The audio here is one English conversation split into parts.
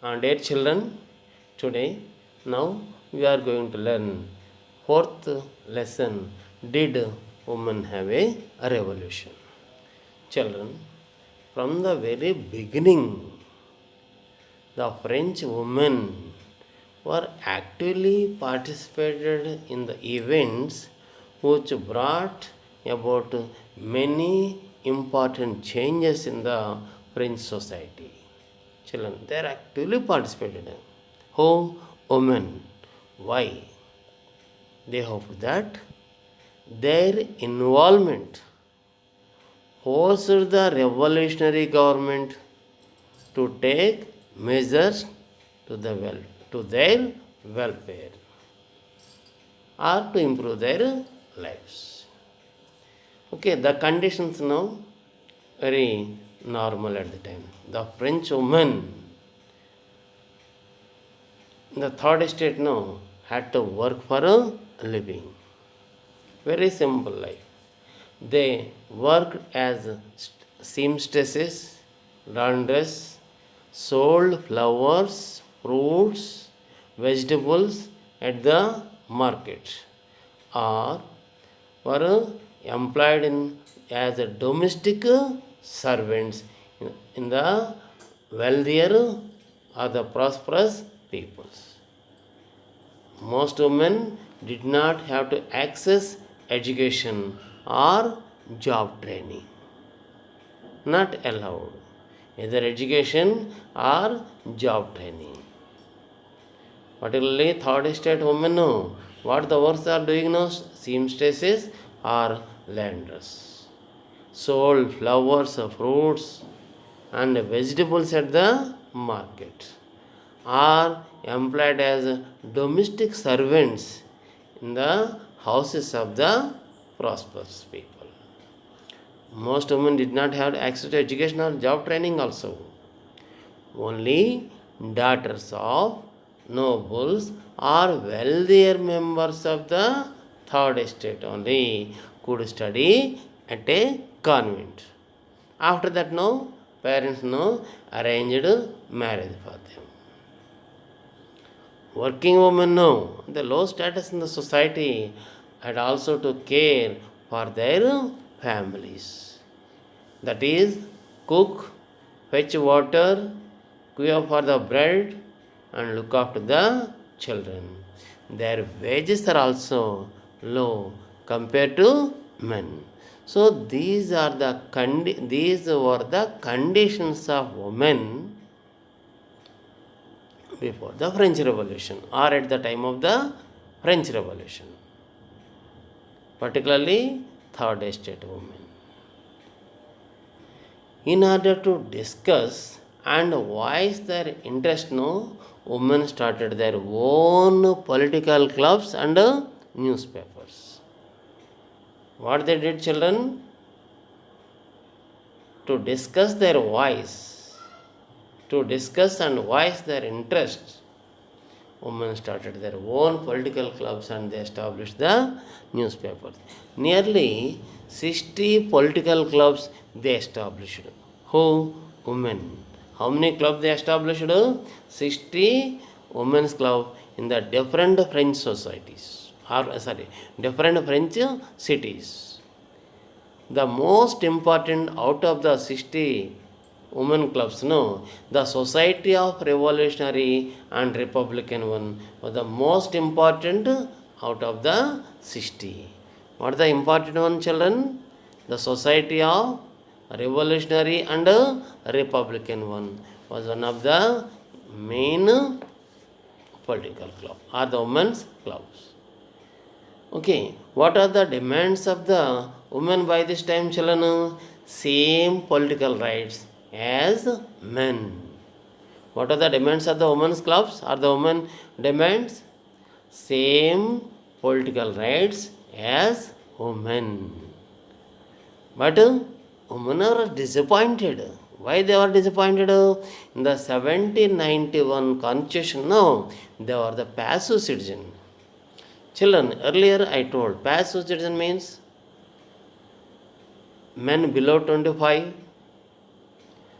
Dear children, today now we are going to learn fourth lesson. Did women have a revolution? Children, from the very beginning, the French women were actively participated in the events which brought about many important changes in the French society. Children, they are actively participated. Who? Women. Why? They hoped that their involvement forced the revolutionary government to take measures to their welfare or to improve their lives. Okay, the conditions now very normal at the time. The French women, the third estate now, had to work for a living. Very simple life. They worked as seamstresses, laundresses, sold flowers, fruits, vegetables at the market, or were employed as a domestic servants in the wealthier or the prosperous peoples. Most women did not have to access education or job training. Not allowed. Either education or job training. Particularly third estate women know what the works are doing now, seamstresses or laundresses. Sold flowers, fruits and vegetables at the market, are employed as domestic servants in the houses of the prosperous people. Most women did not have access to education or job training also. Only daughters of nobles or wealthier members of the third estate only could study at a convent. After that, no parents arranged marriage for them. Working women know the low status in the society had also to care for their families. That is, cook, fetch water, queue for the bread, and look after the children. Their wages are also low compared to men. So these were the conditions of women before the French Revolution or at the time of the French Revolution, particularly third estate women. In order to discuss and voice their interest, women started their own political clubs and newspapers. What they did, children? To discuss their voice, to discuss and voice their interest, women started their own political clubs and they established the newspapers. Nearly 60 political clubs they established. Who? Women. How many clubs they established? 60 women's clubs in the different French societies, different French cities. The most important out of the 60 women clubs, the Society of Revolutionary and Republican one was the most important out of the 60. What is the important one, children? The Society of Revolutionary and Republican one was one of the main political club or the women's clubs. Okay, what are the demands of the women by this time, children? Same political rights as men. What are the demands of the women's clubs or the women demands? Same political rights as women. But women are disappointed. Why they were disappointed? In the 1791 constitution, they were the passive citizen. Children, earlier I told passive citizen means men below 25,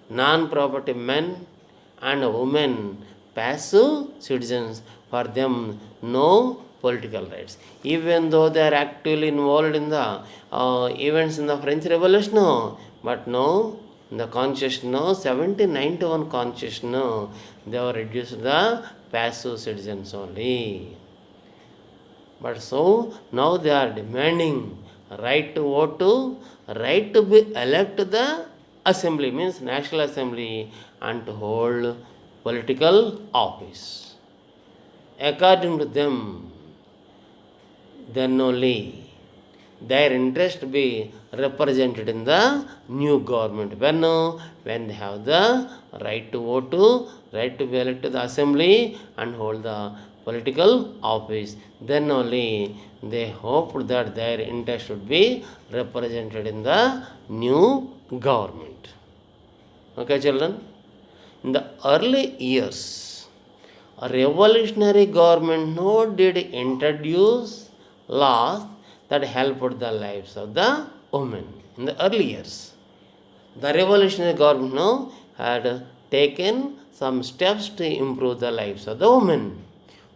non-property men and women passive citizens. For them, no political rights. Even though they are actively involved in the events in the French Revolution, no, but no, in the constitution, no, 1791 constitution, no, they were reduced to the passive citizens only. But so now they are demanding right to vote, to right to be elect the assembly, means national assembly, and to hold political office. According to them, then only their interest be represented in the new government. When they have the right to vote, to right to be elected to the assembly and hold the political office, then only they hoped that their interest should be represented in the new government. Okay, children? In the early years, a revolutionary government no did introduce laws that helped the lives of the women. In the early years, the revolutionary government no had taken some steps to improve the lives of the women.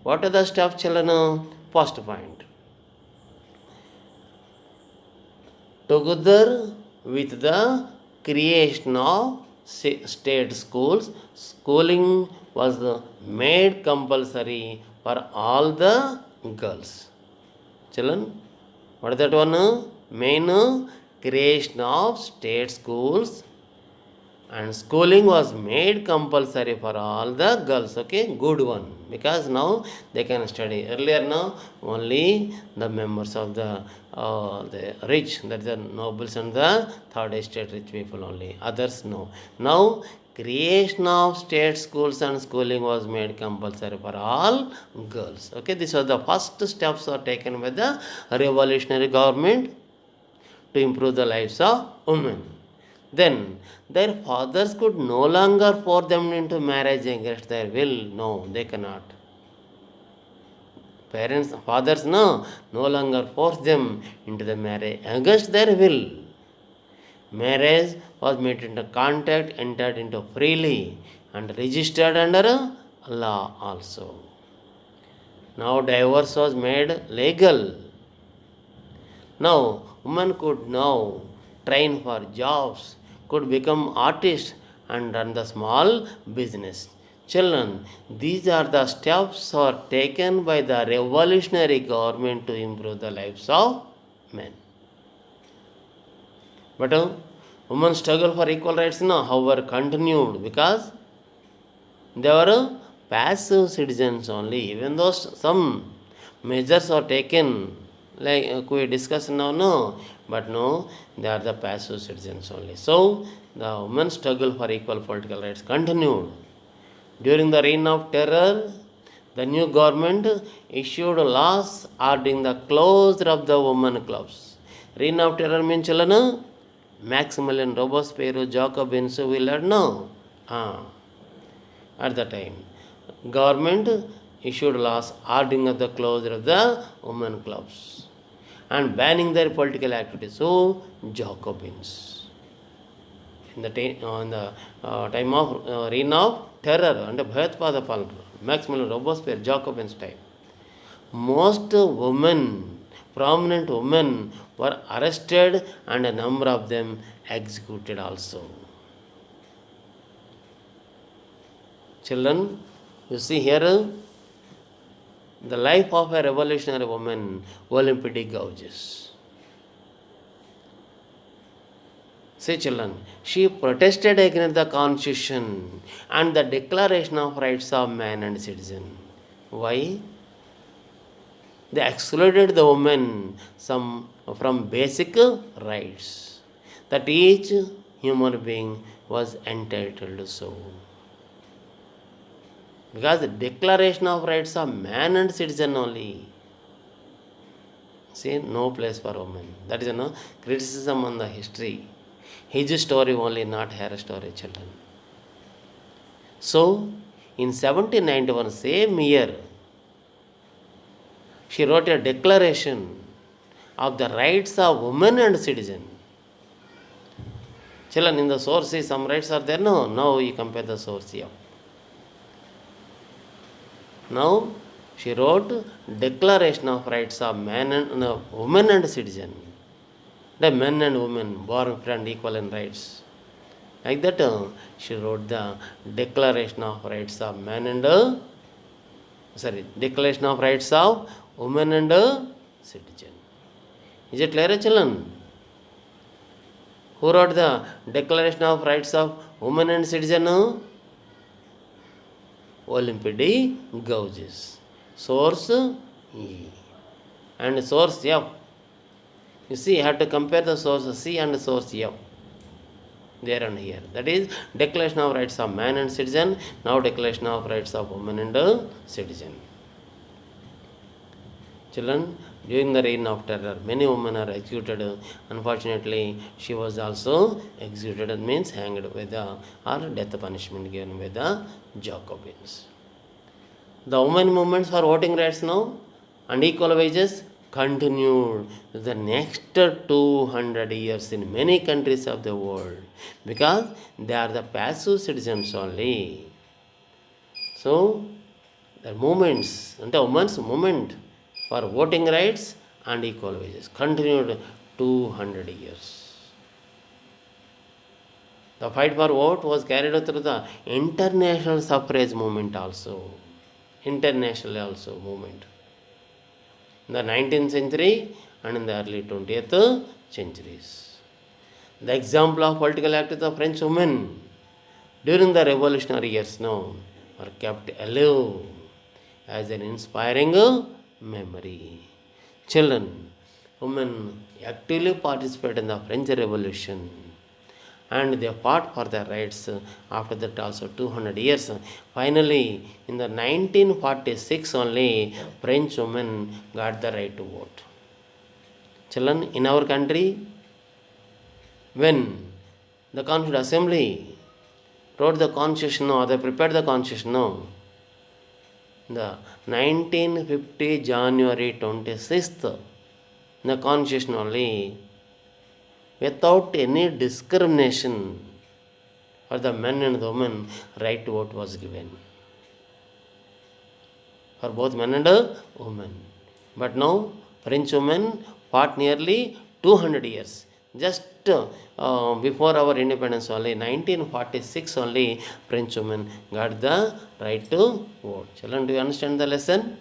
What are the steps, children? First point. Together with the creation of state schools, schooling was made compulsory for all the girls. Children, what is that one? Main creation of state schools and schooling was made compulsory for all the girls. Okay, good one, because now they can study. Earlier now only the members of the rich, that is the nobles and the third estate rich people only, others no. Now creation of state schools and schooling was made compulsory for all girls. Okay, this was the first steps are taken by the revolutionary government to improve the lives of women. Then their fathers could no longer force them into marriage against their will. No, they cannot. Fathers no longer force them into the marriage against their will. Marriage was made into contract, entered into freely, and registered under law also. Now divorce was made legal. Now women could now train for jobs, could become artists and run the small business. Children, these are the steps are taken by the revolutionary government to improve the lives of men. But women's struggle for equal rights now, however, continued because they were passive citizens only. Even though some measures are taken, like we discussed now, no, but no, they are the passive citizens only. So the women's struggle for equal political rights continued. During the reign of terror, the new government issued laws ordering the closure of the women clubs. Reign of terror means children, Maximilian Robespierre, Jacobins, we learn no. At the time, government issued laws ordering of the closure of the women clubs and banning their political activities. So Jacobins. In the time of reign of terror under Bhayathpada Palmer, Maximilian Robespierre, Jacobins time, most women, prominent women, were arrested and a number of them executed also. Children, you see here the life of a revolutionary woman, Olympic Gauges. See, children, she protested against the constitution and the declaration of rights of man and citizen. Why? They excluded the women from basic rights that each human being was entitled to so. Because the declaration of rights of man and citizen only. See, no place for women. That is no criticism on the history. His story only, not her story, children. So, in 1791, same year, she wrote a declaration of the rights of women and citizen. Children, in the source, some rights are there, no? Now you compare the source here. Now she wrote Declaration of Rights of Man and Woman and Citizen. The men and women born free and equal in rights. Like that, she wrote the Declaration of Rights of Man and Declaration of Rights of Women and Citizen. Is it clear, children? Who wrote the Declaration of Rights of Women and Citizen? Olympidi Gauges. Source E. And source F. You see, you have to compare the source C and source F. There and here. That is Declaration of Rights of Man and Citizen. Now Declaration of Rights of Woman and Citizen. Children, during the reign of terror, many women are executed. Unfortunately, she was also executed. It means hanged with the or death punishment given by the Jacobins. The women movements for voting rights now and equal wages continued the next 200 years in many countries of the world because they are the passive citizens only. So, the movements, and the women's movement for voting rights and equal wages continued 200 years. The fight for vote was carried out through the international suffrage movement also. International also movement. In the 19th century and in the early 20th centuries. The example of political activities of French women during the revolutionary years now are kept alive as an inspiring memory. Children, women actively participated in the French Revolution and they fought for their rights after that also 200 years. Finally, in the 1946 only, French women got the right to vote. Children, in our country, when the Constituent Assembly wrote the Constitution or they prepared the Constitution, the 1950 January 26th, the Constitution only, without any discrimination for the men and the women, right to vote was given. For both men and women. But now, French women fought nearly 200 years. Just before our independence only, 1946 only, French women got the right to vote. Children, do you understand the lesson?